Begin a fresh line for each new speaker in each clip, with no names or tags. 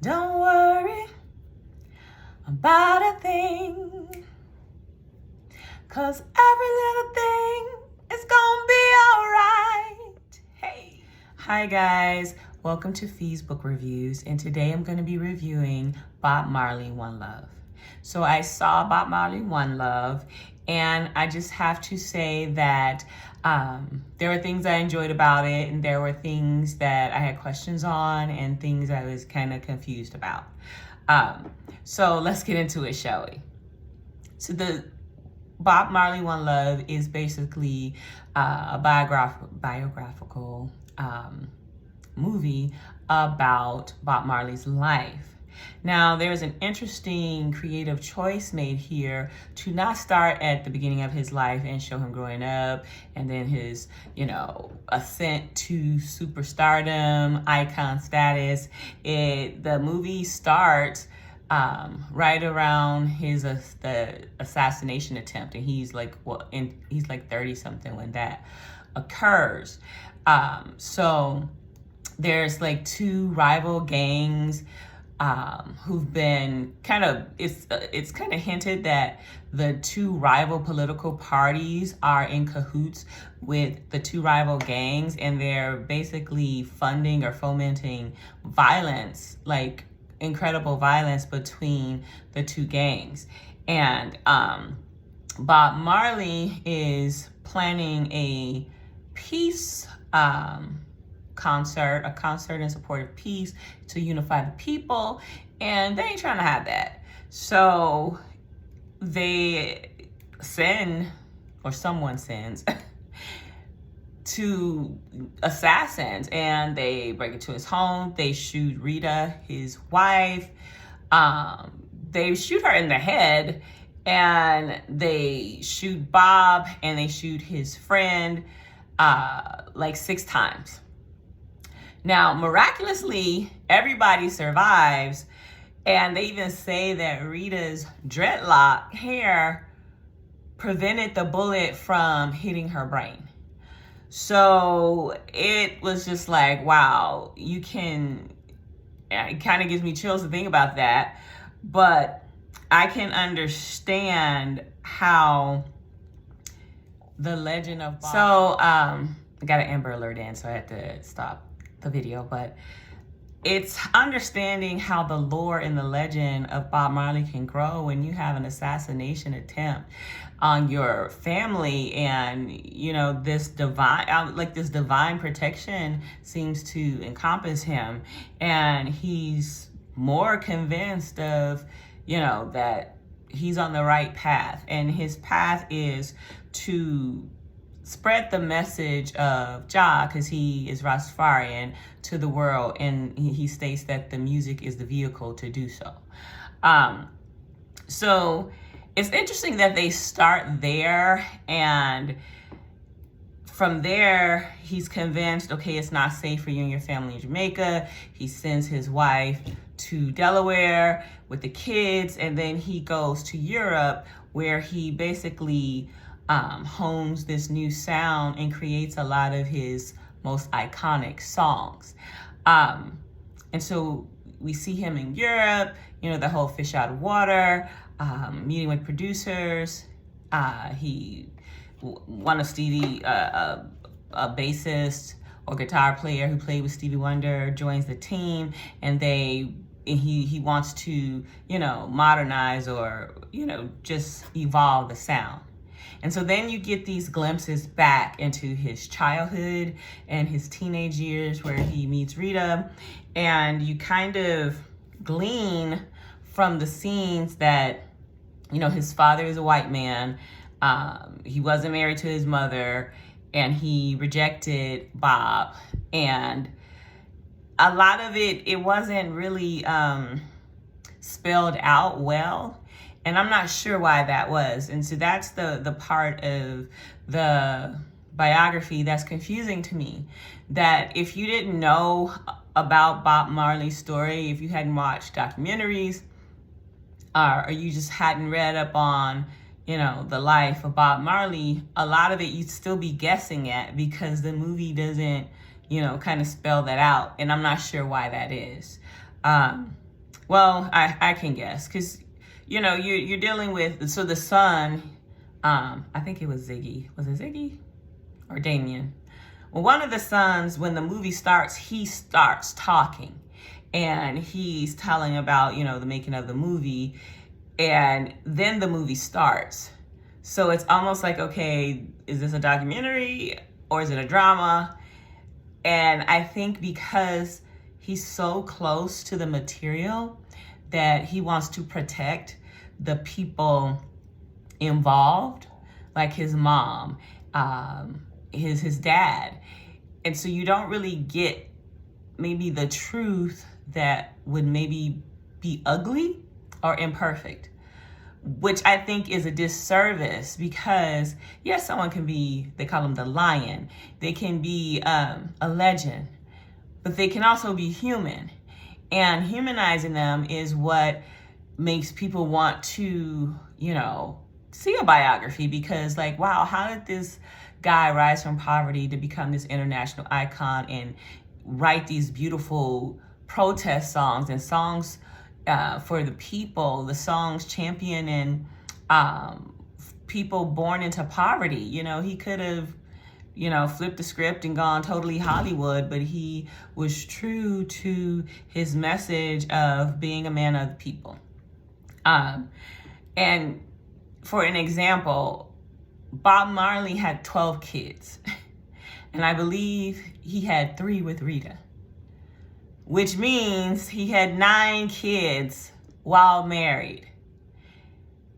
Don't worry about a thing, 'cause every little thing is gonna be alright. Hey. Hi guys, welcome to Fee's Book Reviews, and today I'm going to be reviewing Bob Marley, One Love. So I saw Bob Marley, One Love, and I just have to say that there were things I enjoyed about it, and there were things that I had questions on, and things I was kind of confused about. So let's get into it, shall we? So the Bob Marley, One Love is basically a biographical movie about Bob Marley's life. Now, there's an interesting creative choice made here to not start at the beginning of his life and show him growing up and then his, ascent to superstardom, icon status. The movie starts right around the assassination attempt, and he's like 30 something when that occurs. So there's like two rival gangs who've been it's kind of hinted that the two rival political parties are in cahoots with the two rival gangs, and they're basically funding or fomenting violence, like incredible violence between the two gangs. And Bob Marley is planning a peace concert in support of peace to unify the people, and they ain't trying to have that. So they send, or someone sends, two assassins, and they break into his home. They shoot Rita, his wife. They shoot her in the head, and they shoot Bob, and they shoot his friend like 6 times. Now, miraculously, everybody survives, and they even say that Rita's dreadlock hair prevented the bullet from hitting her brain. So it was just like, wow, it kind of gives me chills to think about that, but I can understand how the legend of Bob... So, I got an Amber Alert in, so I had to stop the video, but it's understanding how the lore and the legend of Bob Marley can grow when you have an assassination attempt on your family, and this divine protection seems to encompass him, and he's more convinced of that he's on the right path, and his path is to spread the message of Jah, because he is Rastafarian, to the world, and he states that the music is the vehicle to do so. So it's interesting that they start there, and from there he's convinced, okay, it's not safe for you and your family in Jamaica. He sends his wife to Delaware with the kids, and then he goes to Europe, where he basically hones this new sound and creates a lot of his most iconic songs. And so we see him in Europe, the whole fish out of water, meeting with producers. One of Stevie, a bassist or guitar player who played with Stevie Wonder, joins the team, and he wants to, modernize or, just evolve the sound. And so then you get these glimpses back into his childhood and his teenage years, where he meets Rita, and you kind of glean from the scenes that, his father is a white man. He wasn't married to his mother, and he rejected Bob. And a lot of it wasn't really spelled out well. And I'm not sure why that was. And so that's the part of the biography that's confusing to me. That if you didn't know about Bob Marley's story, if you hadn't watched documentaries, or you just hadn't read up on, the life of Bob Marley, a lot of it you'd still be guessing at, because the movie doesn't, kind of spell that out. And I'm not sure why that is. Well, I can guess, because, you know, you're dealing with, so the son, I think it was Ziggy. Was it Ziggy or Damien? Well, one of the sons, when the movie starts, he starts talking. And he's telling about, you know, the making of the movie. And then the movie starts. So it's almost like, okay, is this a documentary or is it a drama? And I think because he's so close to the material that he wants to protect the people involved, like his mom, his dad. And so you don't really get maybe the truth that would maybe be ugly or imperfect, which I think is a disservice, because yes, someone can be, they call them the lion, they can be a legend, but they can also be human. And humanizing them is what makes people want to, you know, see a biography, because like, wow, how did this guy rise from poverty to become this international icon and write these beautiful protest songs and songs for the people, the songs championing people born into poverty. You know, he could have, you know, flipped the script and gone totally Hollywood, but he was true to his message of being a man of the people. And for an example, Bob Marley had 12 kids. And I believe he had 3 with Rita, which means he had 9 kids while married.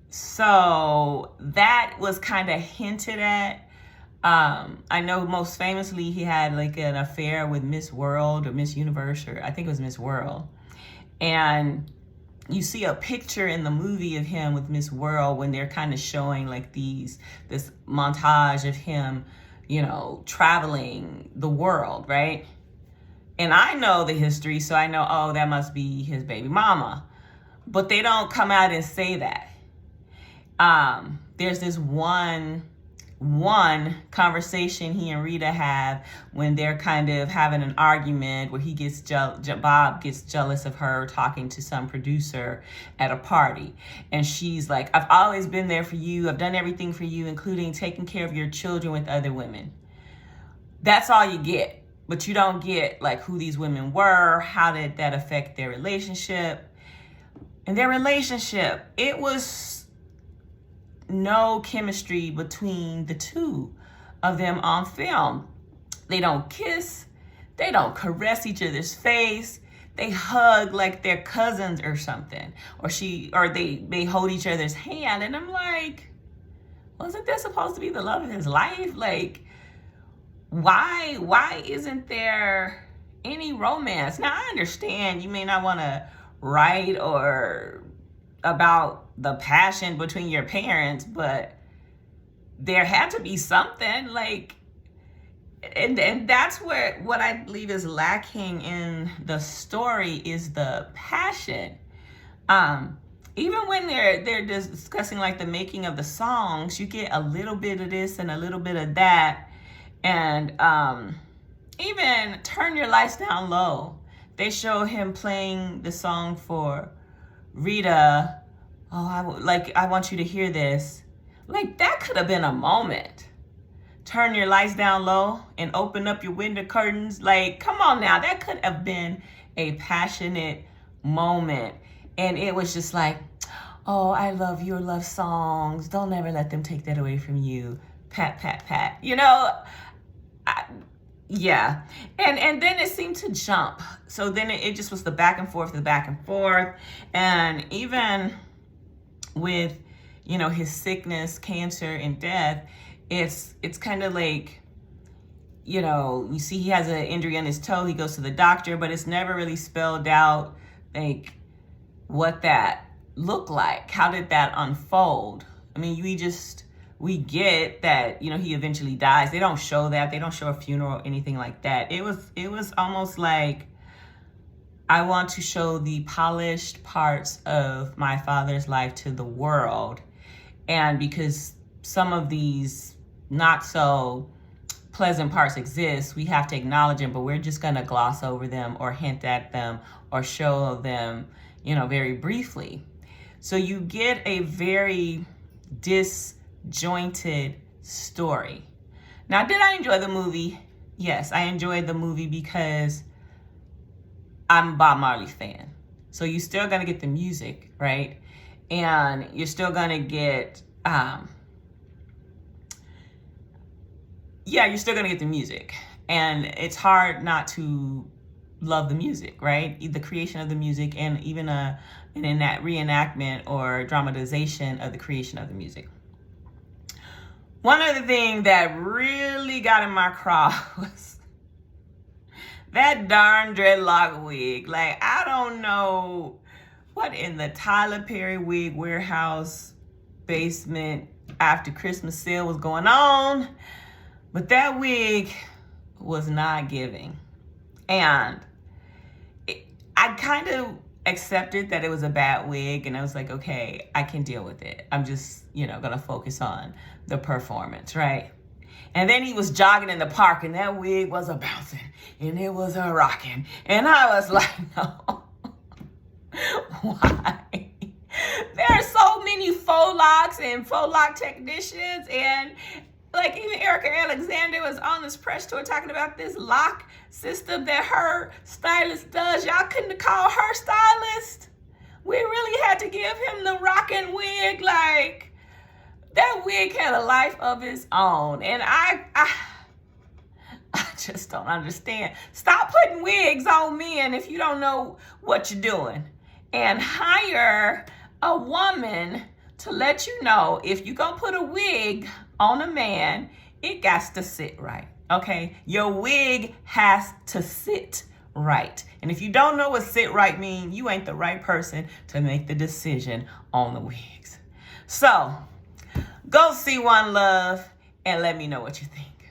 So that was kind of hinted at. I know most famously he had like an affair with Miss World or Miss Universe, or I think it was Miss World. And you see a picture in the movie of him with Miss World when they're kind of showing like this montage of him, you know, traveling the world, right? And I know the history, so I know, oh, that must be his baby mama. But they don't come out and say that. There's this one conversation he and Rita have when they're kind of having an argument where he gets Bob gets jealous of her talking to some producer at a party. And she's like, I've always been there for you. I've done everything for you, including taking care of your children with other women. That's all you get. But you don't get like who these women were. How did that affect their relationship? And their relationship, it was no chemistry between the two of them on film. They don't kiss. They don't caress each other's face. They hug like they're cousins or something. Or they hold each other's hand. And I'm like, wasn't this supposed to be the love of his life? Like, why isn't there any romance? Now, I understand you may not want to write or about the passion between your parents, but there had to be something, like, and that's where what I believe is lacking in the story is the passion. Even when they're discussing like the making of the songs, you get a little bit of this and a little bit of that. And even Turn Your Lights Down Low, they show him playing the song for Rita. Oh, I want you to hear this. Like, that could have been a moment. Turn your lights down low and open up your window curtains. Like, come on now. That could have been a passionate moment. And it was just like, oh, I love your love songs. Don't ever let them take that away from you. Pat, pat, pat. You know, yeah. And then it seemed to jump. So then it just was the back and forth. And even with, you know, his sickness, cancer, and death, it's kind of like, you know, you see he has an injury on his toe. He goes to the doctor, but it's never really spelled out, like, what that looked like. How did that unfold? I mean, we get that, you know, he eventually dies. They don't show that. They don't show a funeral or anything like that. It was almost like, I want to show the polished parts of my father's life to the world. And because some of these not so pleasant parts exist, we have to acknowledge them, but we're just going to gloss over them or hint at them or show them, very briefly. So you get a very disjointed story. Now, did I enjoy the movie? Yes, I enjoyed the movie because I'm a Bob Marley fan. So you're still going to get the music, right? And you're still going to get, you're still going to get the music. And it's hard not to love the music, right? The creation of the music and even an reenactment or dramatization of the creation of the music. One other thing that really got in my craw was that darn dreadlock wig. Like, I don't know what in the Tyler Perry wig warehouse basement after Christmas sale was going on, but that wig was not giving. And I kind of accepted that it was a bad wig, and I was like, okay, I can deal with it. I'm just, gonna focus on the performance, right? And then he was jogging in the park, and that wig was a bouncing, and it was a rocking, and I was like, no, why? There are so many faux locks and faux lock technicians, and like even Erica Alexander was on this press tour talking about this lock system that her stylist does. Y'all couldn't have called her stylist. We really had to give him the rockin' wig. Like, that wig had a life of its own. And I just don't understand. Stop putting wigs on men if you don't know what you're doing. And hire a woman to let you know if you're going to put a wig on a man, it got to sit right, okay? Your wig has to sit right. And if you don't know what sit right means, you ain't the right person to make the decision on the wigs. So, go see One Love and let me know what you think.